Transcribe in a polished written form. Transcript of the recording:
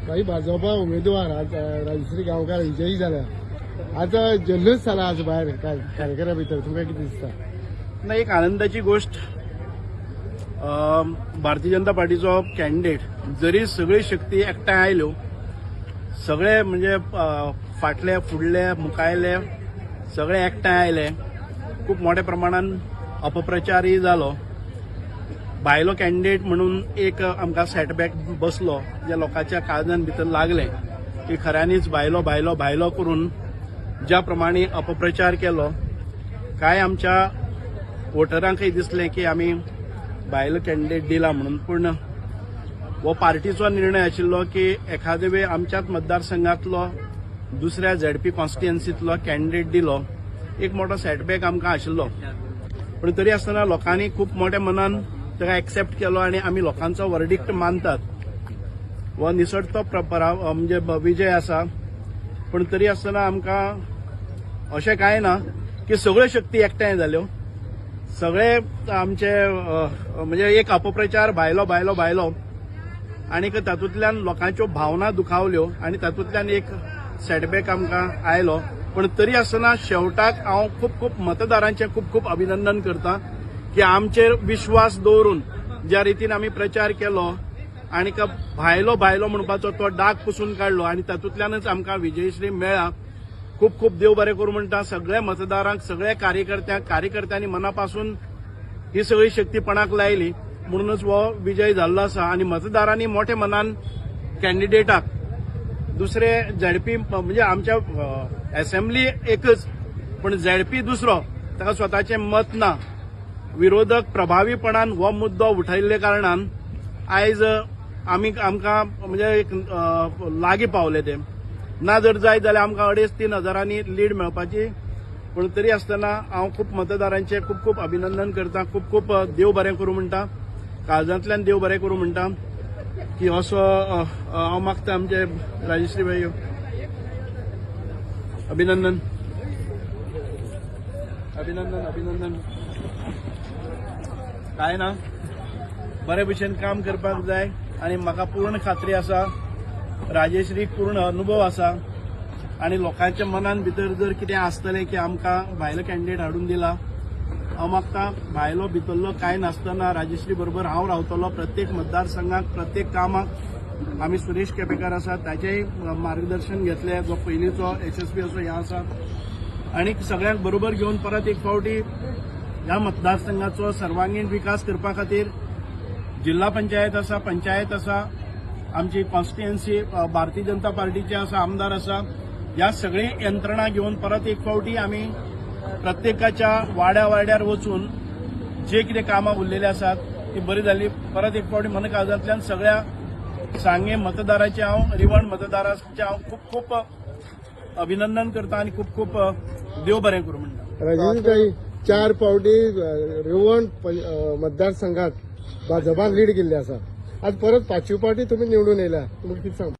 भाई भाजपा उमेदवार आज राजश्री गांवकार विजयी झाला. आज जल्लोष झाला आज बाहेर कार्यकर्त्या भितर तुमकां कितें दिसता? नाही, एक आनंदाची गोष्ट. भारतीय जनता पार्टीचो कॅन्डिडेट जरी सगळी शक्ती एकठांय आयल्यो, सगळे म्हणजे फाटले फुडले मुखायले सगळे एकठांय आयले. खूप मोठ्या प्रमाणात अपप्रचारय जालो. भायलो कॅन्डिडेट म्हणून एक आमकां सेटबॅक बसलो, जे लोकांच्या काळजांत भितर लागले की खऱ्यांनीच भायलो भायलो भायलो करून ज्या प्रमाणे अपप्रचार केलो, काय आमच्या वोटरांकय दिसलें की आमी भायलो कॅन्डिडेट दिला म्हणून. पूण हो पार्टीचो निर्णय आशिल्लो की एखादे वेळ आमच्याच मतदारसंघातलो दुसऱ्या झेडपी कॉन्स्टिट्युएन्सीतलो कॅन्डिडेट दिलो. एक मोठो सेटबॅक आमकां आशिल्लो, पण तरी आसतना लोकांनी खूप मोठ्या मनान ताका एक्सेप्ट केलो आनी आमी लोकांचो वर्डिक्ट मानतात. हो निसटतो म्हणजे विजय आसा. पण तरी आसतना आमकां अशें कांय ना की सगळ्यो शक्ती एकठांय जाल्यो. सगळे आमचे म्हणजे एक अपप्रचार भायलो भायलो भायलो आनी तातूंतल्यान लोकांच्यो भावना दुखावल्यो आनी तातूंतल्यान एक सेटबॅक आमकां आयलो. पण तरी आसतना शेवटाक हांव खूप खूप मतदारांचें खूप खूप अभिनंदन करतां की आमचेर विश्वास दवरून ज्या रितीन आमी प्रचार केलो आनी भायलो भायलो म्हणपाचो तो डाग पुसून काडलो आनी तातूंतल्यानच आमकां विजयश्री मेळ्ळा. खूप खूप देव बरें करूं म्हणटा सगळ्या मतदारांक, सगळ्या कार्यकर्त्यांनी मनापासून ही सगळी शक्ती पणाक लायली म्हणूनच हो विजय जाल्लो आसा. आनी मतदारांनी मोठ्या मनान कॅन्डिडेटाक दुसरे झेडपी म्हणजे आमच्या असेंब्ली एकच पण झेडपी दुसरो, ताका स्वताचें मत ना. विरोधक प्रभावीपणान हो मुद्दो उठयल्ले कारणान आयज आमकां म्हणजे एक लागीं पावले ते. ना जर जायत जाल्यार आमकां 2.5-3 हजारांनी लीड मेळपाची. पूण तरी आसतना हांव खूप मतदारांचें खूप खूप अभिनंदन करतां. खूप खूप देव बरें करूं म्हणटा, काळजांतल्यान देव बरें करूं म्हणटा की असो हांव मागता आमचे राजश्री भाई. अभिनंदन अभिनंदन अभिनंदन. काय ना, बरे भशेन काम करपाक जाय आनी म्हाका पूर्ण खात्री आसा राजश्रीक पूर्ण अनुभव आसा आनी लोकांच्या मनान भितर जर कितें आसतलें की आमकां भायलो कॅन्डिडेट हाडून दिला, हांव मागता भायलो भितरलो कांय नासतना राजश्री बरोबर हांव रावतलो. प्रत्येक मतदारसंघाक प्रत्येक कामाक आमी सुरेश केपेकार आसा ताचेंय मार्गदर्शन घेतलें, जो पयलींचो यशस्वी असो हें आसा. आनी सगळ्यांक बरोबर घेवन परत एक फावटी ह्या मतदारसंघाचो सर्वांगीण विकास करपा खातीर जिल्हा पंचायत आसा, पंचायत आसा, आमची कॉन्स्टिट्युएन्सी भारतीय जनता पार्टीचे आसा, आमदार आसा, ह्या सगळी यंत्रणा घेवन परत एक फावटी आमी प्रत्येकाच्या वाड्यार वचून जे कितें कामां उरलेली आसात ती बरी जाल्ली. परत एक फावटी मन काळजांतल्यान सगळ्या सांगे मतदाराचे हांव, रिवण मतदाराचे हांव खूप खूप अभिनंदन करता आनी खूप खूप देव बरें करूं म्हणटा. राजेश 4 फावटी रेवण मतदारसंघात भाजपान लीड केल्ली आसा. आज परत 5वी फावटी तुमी निवडून येयला, तुमकां कितें सांगता?